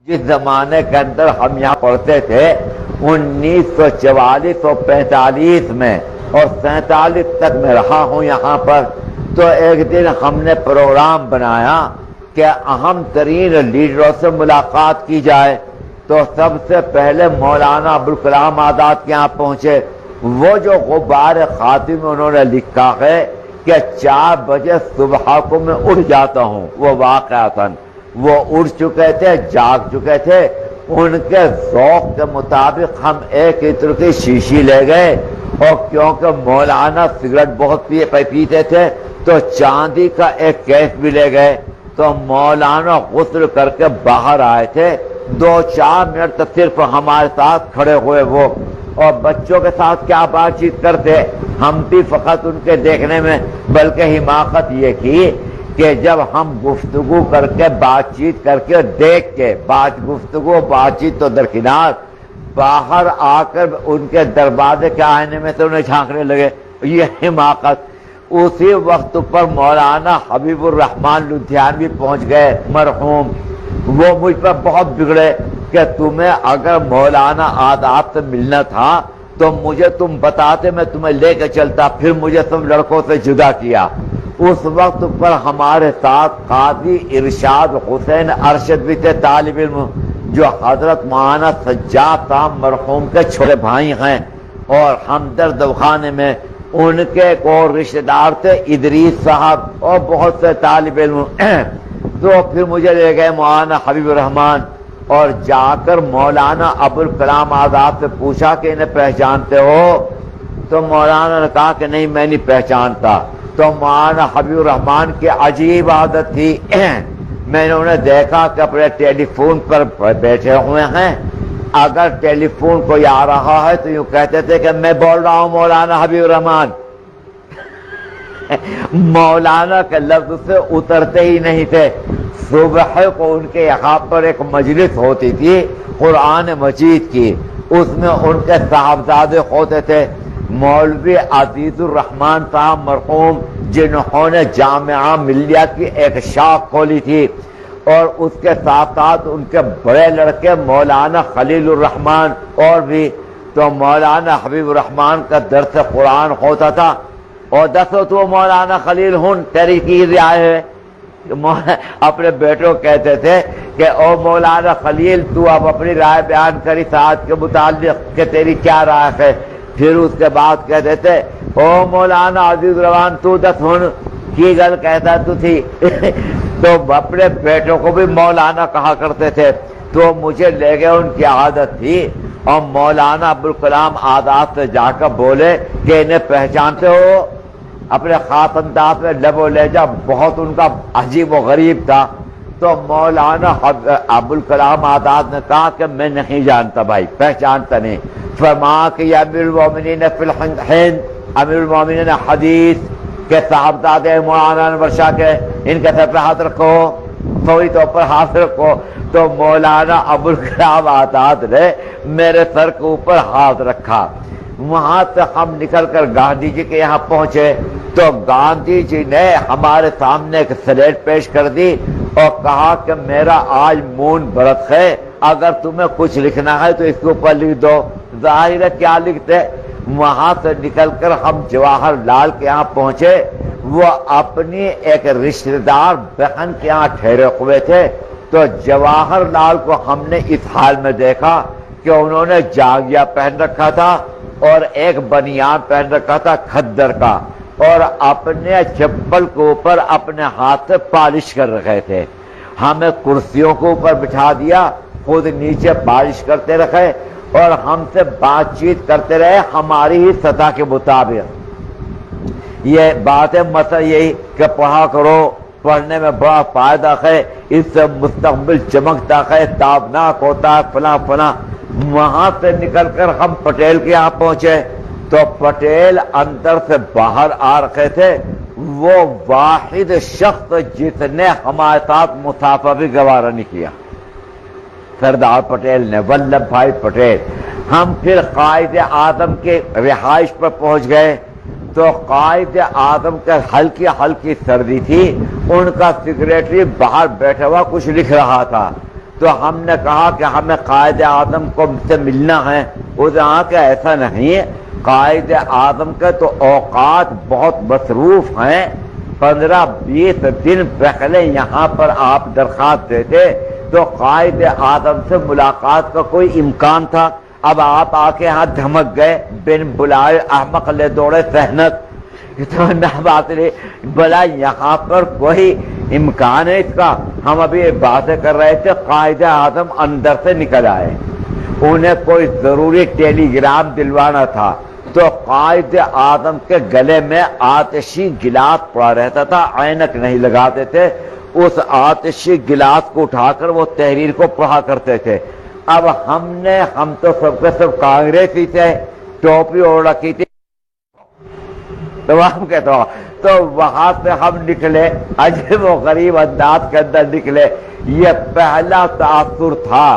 جس زمانے کے اندر ہم یہاں پڑھتے تھے 1944 اور 45 میں اور 47 تک میں رہا ہوں یہاں پر، تو ایک دن ہم نے پروگرام بنایا کہ اہم ترین لیڈروں سے ملاقات کی جائے، تو سب سے پہلے مولانا ابوالکلام آزاد کے یہاں پہنچے۔ وہ جو غبار خاطی میں انہوں نے لکھا ہے کہ 4 بجے صبح کو میں اٹھ جاتا ہوں، وہ واقعتاً وہ اٹھ چکے تھے، جاگ چکے تھے۔ ان کے ذوق کے مطابق ہم ایک عطر کی شیشی لے گئے، اور کیونکہ مولانا سگریٹ بہت پیتے تھے تو چاندی کا ایک کیس بھی لے گئے۔ تو مولانا غسل کر کے باہر آئے تھے، 2-4 منٹ صرف ہمارے ساتھ کھڑے ہوئے وہ، اور بچوں کے ساتھ کیا بات چیت کرتے، ہم بھی فقط ان کے دیکھنے میں، بلکہ حماقت یہ کی کہ جب ہم گفتگو کر کے بات چیت کر کے دیکھ کے گفتگو بات چیت تو درکنار، باہر آ کر ان کے دروازے کے آئینے میں سے انہیں جھانکنے لگے، یہ حماقت۔ اسی وقت پر مولانا حبیب الرحمان لدھیانوی پہنچ گئے مرحوم، وہ مجھ پر بہت بگڑے کہ تمہیں اگر مولانا آزاد سے ملنا تھا تو مجھے تم بتاتے، میں تمہیں لے کے چلتا، پھر مجھے تم لڑکوں سے جدا کیا۔ اس وقت پر ہمارے ساتھ قاضی ارشاد حسین ارشد بھی تھے، طالب علم، جو حضرت مولانا سجاد صاحب مرحوم کے چھوٹے بھائی ہیں، اور ہمدرد دواخانے میں ان کے ایک اور رشتہ دار تھے ادریس صاحب، اور بہت سے طالب علم۔ تو پھر مجھے لے گئے مولانا حبیب الرحمان، اور جا کر مولانا ابوالکلام آزاد سے پوچھا کہ انہیں پہچانتے ہو؟ تو مولانا نے کہا کہ نہیں، میں نہیں پہچانتا۔ تو مولانا حبیب الرحمان کی عجیب عادت تھی، میں نے انہیں دیکھا کہ اپنے ٹیلی فون پر بیٹھے ہوئے ہیں، اگر ٹیلی فون کوئی آ رہا ہے تو یوں کہتے تھے کہ میں بول رہا ہوں مولانا حبیب الرحمان۔ مولانا کے لفظ سے اترتے ہی نہیں تھے۔ صبح کو ان کے یہاں پر ایک مجلس ہوتی تھی قرآن مجید کی، اس میں ان کے صاحبزادے ہوتے تھے، مولوی عزیز الرحمان صاحب مرحوم، جنہوں نے جامعہ ملیہ کی ایک شاخ کھولی تھی، اور اس کے ساتھ ساتھ ان کے بڑے لڑکے مولانا خلیل الرحمان اور بھی۔ تو مولانا حبیب الرحمان کا درس قرآن ہوتا تھا، اور دسو تو مولانا خلیل ہن تیری کی رائے ہے؟ اپنے بیٹوں کہتے تھے کہ او مولانا خلیل، تو اب اپنی رائے بیان کری ساتھ کے متعلق کہ تیری کیا رائے ہے؟ پھر اس کے بعد کہتے تھے او مولانا عزیز الرحمان، تو دس ہن کی گل کہتا تو تھی۔ تو اپنے بیٹوں کو بھی مولانا کہا کرتے تھے۔ تو مجھے لے گئے، ان کی عادت تھی، اور مولانا ابوالکلام آزاد سے جا کر بولے کہ انہیں پہچانتے ہو؟ اپنے خاص انداز میں لب و لہجہ بہت ان کا عجیب و غریب تھا۔ تو مولانا ابوالکلام آزاد نے کہا کہ میں نہیں جانتا بھائی، پہچانتا نہیں۔ فرمایا کہ یہ امیر المومنین فی الہند، امیر المومنین حدیث کے صاحبزادے مولانا انور شاہ کے، ان کے سر پہ ہاتھ رکھو، فوری طور پر ہاتھ رکھو۔ تو مولانا ابوالکلام آزاد نے میرے سر کے اوپر ہاتھ رکھا۔ وہاں سے ہم نکل کر گاندھی جی کے یہاں پہنچے، تو گاندھی جی نے ہمارے سامنے ایک سلیٹ پیش کر دی اور کہا کہ میرا آج مون برت ہے، اگر تمہیں کچھ لکھنا ہے تو اس کے اوپر لکھ دو۔ ظاہر ہے کیا لکھتے؟ وہاں سے نکل کر ہم جواہر لال کے یہاں پہنچے، وہ اپنی ایک رشتہ دار بہن کے یہاں ٹھہرے ہوئے تھے۔ تو جواہر لال کو ہم نے اس حال میں دیکھا کہ انہوں نے جاگیا پہن رکھا تھا اور ایک بنیان پہن رکھا تھا کھدر کا، اور اپنے چپل کے اوپر اپنے ہاتھ سے پالش کر رکھے تھے۔ ہمیں کرسیوں کے اوپر بٹھا دیا، خود نیچے پالش کرتے رکھے، اور ہم سے بات چیت کرتے رہے ہماری ہی سطح کے مطابق۔ یہ بات ہے مسئلہ یہی کہ پڑھا کرو، پڑھنے میں بڑا فائدہ ہے، اس سے مستقبل چمکتا ہے، تابناک ہوتا ہے، فلاں فلاں۔ وہاں سے نکل کر ہم پٹیل کے یہاں پہنچے، تو پٹیل اندر سے باہر آ رکھے تھے، وہ واحد شخص جس نے ہمارے ساتھ مسافہ بھی گوارا نہیں کیا، سردار پٹیل نے، ولبھ بھائی پٹیل۔ ہم پھر قائد اعظم کے رہائش پر پہنچ گئے، تو قائد اعظم کے ہلکی ہلکی سردی تھی، ان کا سیکریٹری باہر بیٹھا ہوا کچھ لکھ رہا تھا۔ تو ہم نے کہا کہ ہمیں قائد اعظم کو سے ملنا ہے. اس نے کہا کہ ایسا نہیں، قائد اعظم کے تو اوقات بہت مصروف ہیں، 15-20 دن پہلے یہاں پر آپ درخواست دیتے تو قائد اعظم سے ملاقات کا کوئی امکان تھا. اب آپ آ کے یہاں دھمک گئے، بن بلائے احمق لے دوڑے سہنت. تو نہ بات نہیں، بلا یہاں پر کوئی امکان ہے اس کا. ہم ابھی باتیں کر رہے تھے، قائد اعظم اندر سے نکل آئے، انہیں کوئی ضروری ٹیلی گرام دلوانا تھا. تو قائد اعظم کے گلے میں آتشی گلاس پڑا رہتا تھا، عینک نہیں لگاتے تھے. اس آتشی گلاس کو اٹھا کر وہ تحریر کو پڑھا کرتے تھے. اب ہم تو سب کے سب کانگریسی تھے، ٹوپی اوڑھ رکھی تھی تمام کے تو وہاں سے ہم نکلے، عجیب و غریب انداز کے اندر نکلے. یہ پہلا تاثر تھا